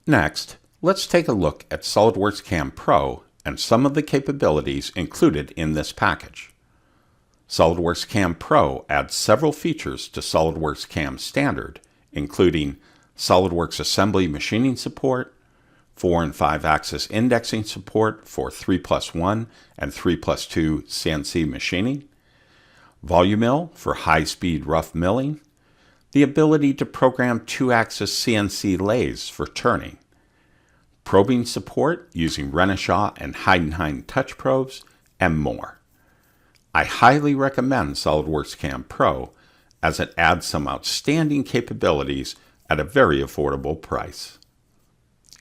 Next, let's take a look at SOLIDWORKS CAM Pro and some of the capabilities included in this package. SOLIDWORKS CAM Pro adds several features to SOLIDWORKS CAM Standard, including SOLIDWORKS assembly machining support, 4 and 5 axis indexing support for 3+1 and 3+2 CNC machining, VoluMill for high-speed rough milling, the ability to program 2-axis CNC lathes for turning, probing support using Renishaw and Heidenhain touch probes, and more. I highly recommend SOLIDWORKS CAM Pro as it adds some outstanding capabilities at a very affordable price.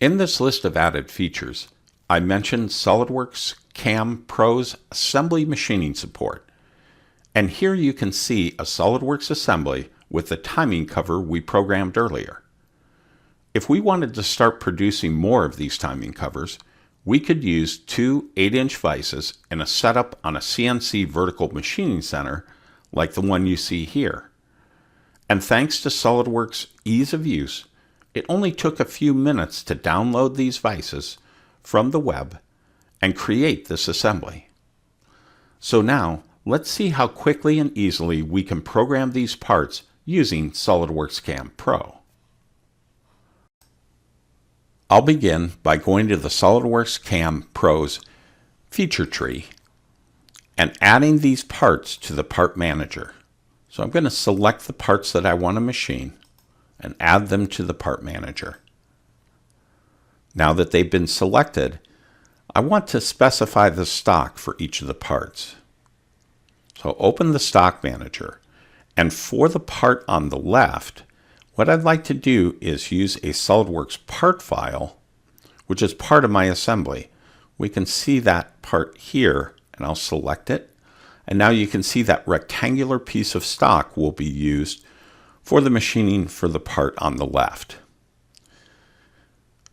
In this list of added features, I mentioned SOLIDWORKS CAM Pro's assembly machining support. And here you can see a SOLIDWORKS assembly with the timing cover we programmed earlier. If we wanted to start producing more of these timing covers, we could use 2 8-inch vices and a setup on a CNC vertical machining center like the one you see here. And thanks to SOLIDWORKS' ease of use, it only took a few minutes to download these vices from the web and create this assembly. So now, let's see how quickly and easily we can program these parts using SOLIDWORKS CAM Pro. I'll begin by going to the SOLIDWORKS CAM Pro's feature tree and adding these parts to the part manager. So I'm going to select the parts that I want to machine and add them to the part manager. Now that they've been selected, I want to specify the stock for each of the parts. So open the stock manager, and for the part on the left, what I'd like to do is use a SOLIDWORKS part file, which is part of my assembly. We can see that part here, and I'll select it. And now you can see that rectangular piece of stock will be used for the machining for the part on the left.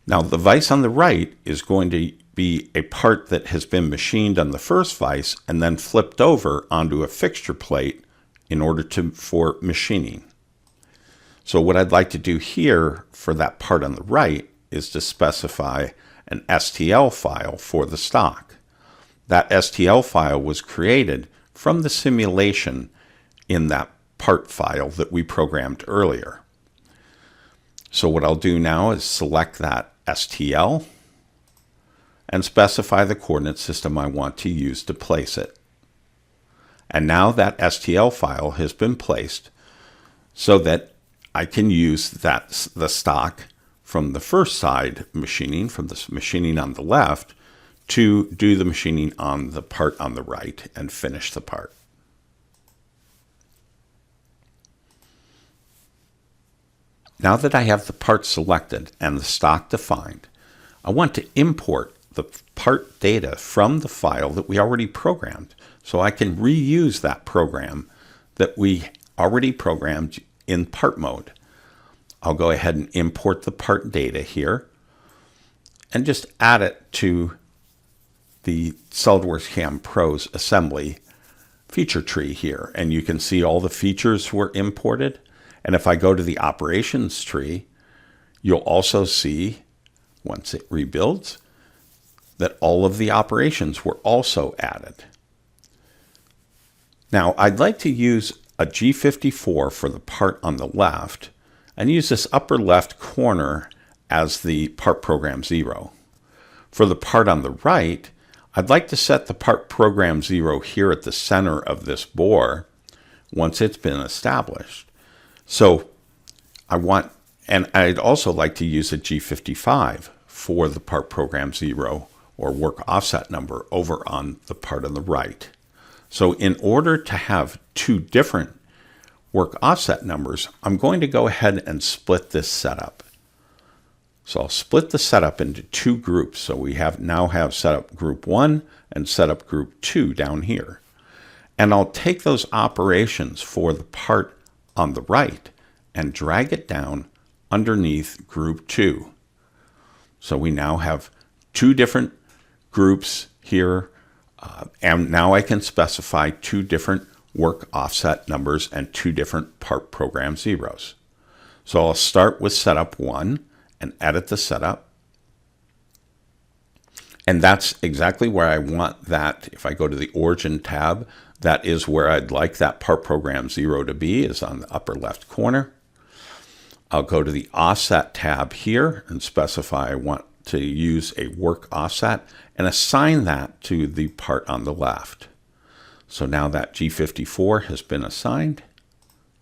Now the vise on the right is going to be a part that has been machined on the first vise and then flipped over onto a fixture plate in order for machining. So what I'd like to do here for that part on the right is to specify an STL file for the stock. That STL file was created from the simulation in that part file that we programmed earlier. So what I'll do now is select that STL and specify the coordinate system I want to use to place it. And now that STL file has been placed so that I can use the stock from the first side machining, from the machining on the left, to do the machining on the part on the right and finish the part. Now that I have the part selected and the stock defined, I want to import the part data from the file that we already programmed so I can reuse that program that we already programmed in part mode. I'll go ahead and import the part data here and just add it to the SOLIDWORKS CAM Pro's assembly feature tree here. And you can see all the features were imported. And if I go to the operations tree, you'll also see, once it rebuilds, that all of the operations were also added. Now, I'd like to use a G54 for the part on the left and use this upper left corner as the part program 0. For the part on the right, I'd like to set the part program 0 here at the center of this bore once it's been established. So I'd also like to use a G55 for the part program 0 or work offset number over on the part on the right. So in order to have 2 different work offset numbers, I'm going to go ahead and split this setup. So I'll split the setup into 2 groups. So we now have setup group 1 and setup group 2 down here. And I'll take those operations for the part on the right and drag it down underneath group 2. So we now have 2 different groups here, and now I can specify 2 different work offset numbers and 2 different part program zeros. So I'll start with setup 1 and edit the setup. And that's exactly where I want that. If I go to the Origin tab, that is where I'd like that part program 0 to be, is on the upper left corner. I'll go to the Offset tab here and specify I want to use a work offset and assign that to the part on the left. So now that G54 has been assigned,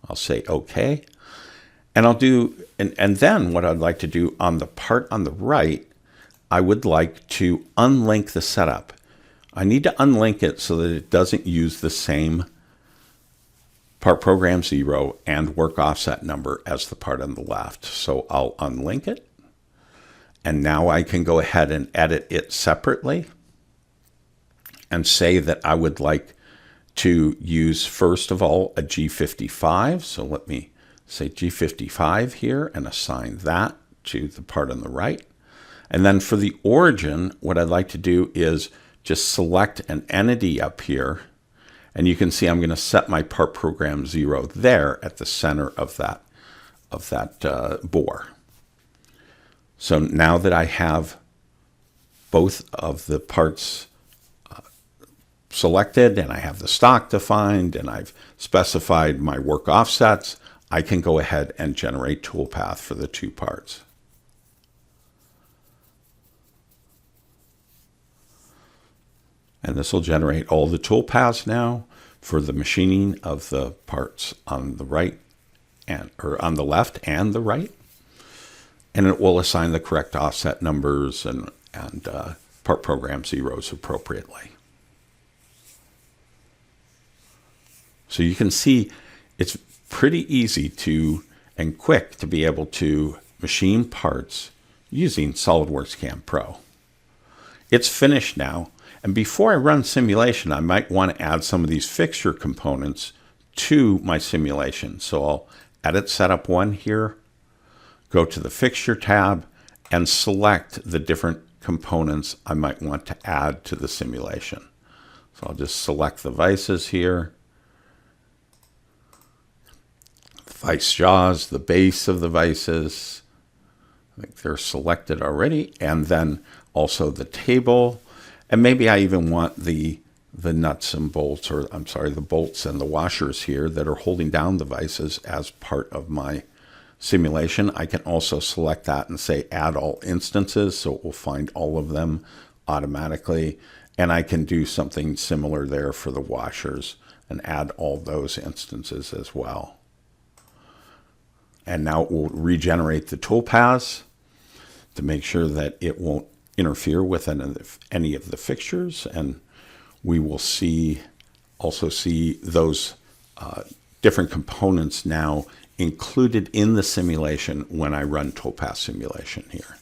I'll say OK. And I'll do, and then what I'd like to do on the part on the right, I would like to unlink the setup. I need to unlink it so that it doesn't use the same part program 0 and work offset number as the part on the left. So I'll unlink it. And now I can go ahead and edit it separately and say that I would like to use, first of all, a G55. So let me say G55 here and assign that to the part on the right. And then for the origin, what I'd like to do is just select an entity up here. And you can see I'm going to set my part program 0 there at the center of that bore. So now that I have both of the parts selected and I have the stock defined and I've specified my work offsets, I can go ahead and generate toolpath for the two parts. And this will generate all the toolpaths now for the machining of the parts on the right or on the left and the right. And it will assign the correct offset numbers and part program zeros appropriately. So you can see it's pretty easy to and quick to be able to machine parts using SOLIDWORKS CAM Pro. It's finished now. And before I run simulation, I might want to add some of these fixture components to my simulation. So I'll edit setup 1 here, go to the fixture tab, and select the different components I might want to add to the simulation. So I'll just select the vices here, the vice jaws, the base of the vices. I think they're selected already. And then also the table. And maybe I even want the nuts and bolts, or I'm sorry, the bolts and the washers here that are holding down the vices as part of my simulation. I can also select that and say add all instances, so it will find all of them automatically. And I can do something similar there for the washers and add all those instances as well. And now it will regenerate the toolpaths to make sure that it won't interfere with any of the fixtures, and we will also see those different components now included in the simulation when I run toolpath simulation here.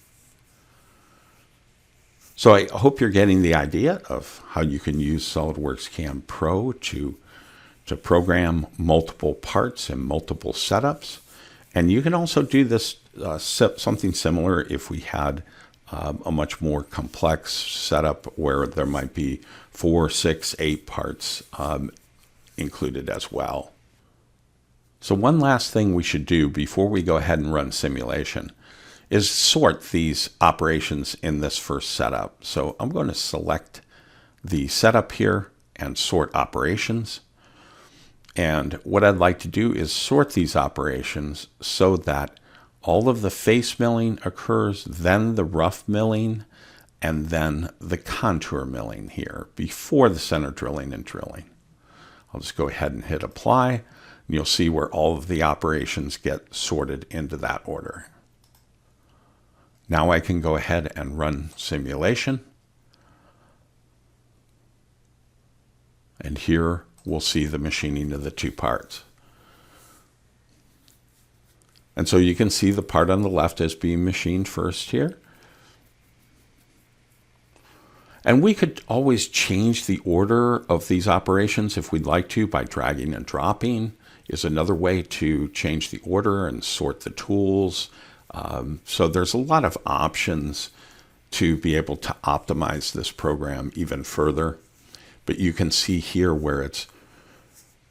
So I hope you're getting the idea of how you can use SOLIDWORKS CAM Pro to program multiple parts and multiple setups. And you can also do this something similar if we had a much more complex setup where there might be 4, 6, 8 parts included as well. So one last thing we should do before we go ahead and run simulation is sort these operations in this first setup. So I'm going to select the setup here and sort operations. And what I'd like to do is sort these operations so that all of the face milling occurs, then the rough milling, and then the contour milling here before the center drilling and drilling. I'll just go ahead and hit apply, and you'll see where all of the operations get sorted into that order. Now I can go ahead and run simulation. And here we'll see the machining of the two parts. And so you can see the part on the left is being machined first here. And we could always change the order of these operations if we'd like to by dragging and dropping is another way to change the order and sort the tools. So there's a lot of options to be able to optimize this program even further. But you can see here where it's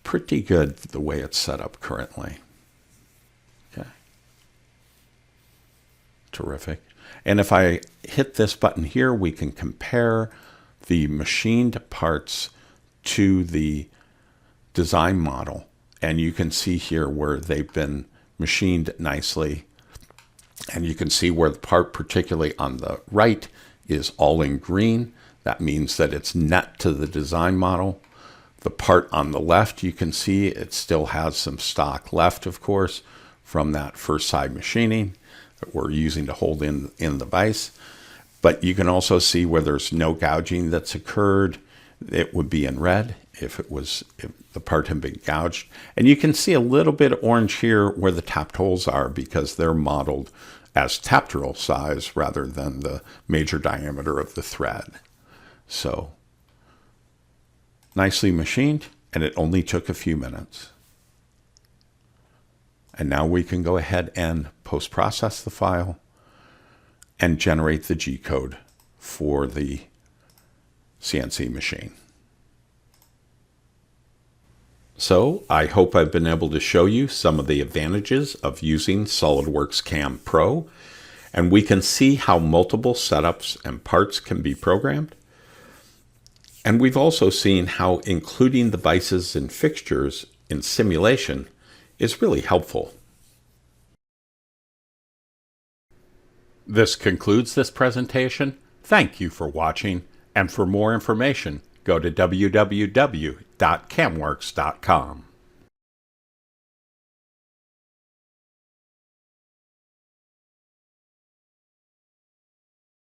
pretty good the way it's set up currently. Terrific. And if I hit this button here, we can compare the machined parts to the design model. And you can see here where they've been machined nicely. And you can see where the part, particularly on the right, is all in green. That means that it's net to the design model. The part on the left, you can see it still has some stock left, of course, from that first side machining that we're using to hold in the vise. But you can also see where there's no gouging that's occurred. It would be in red if the part had been gouged. And you can see a little bit of orange here where the tapped holes are because they're modeled as taptoral size rather than the major diameter of the thread. So nicely machined, and it only took a few minutes. And now we can go ahead and post-process the file and generate the G-code for the CNC machine. So I hope I've been able to show you some of the advantages of using SOLIDWORKS CAM Pro, and we can see how multiple setups and parts can be programmed. And we've also seen how including the vices and fixtures in simulation is really helpful. This concludes this presentation. Thank you for watching, and for more information, go to www.camworks.com.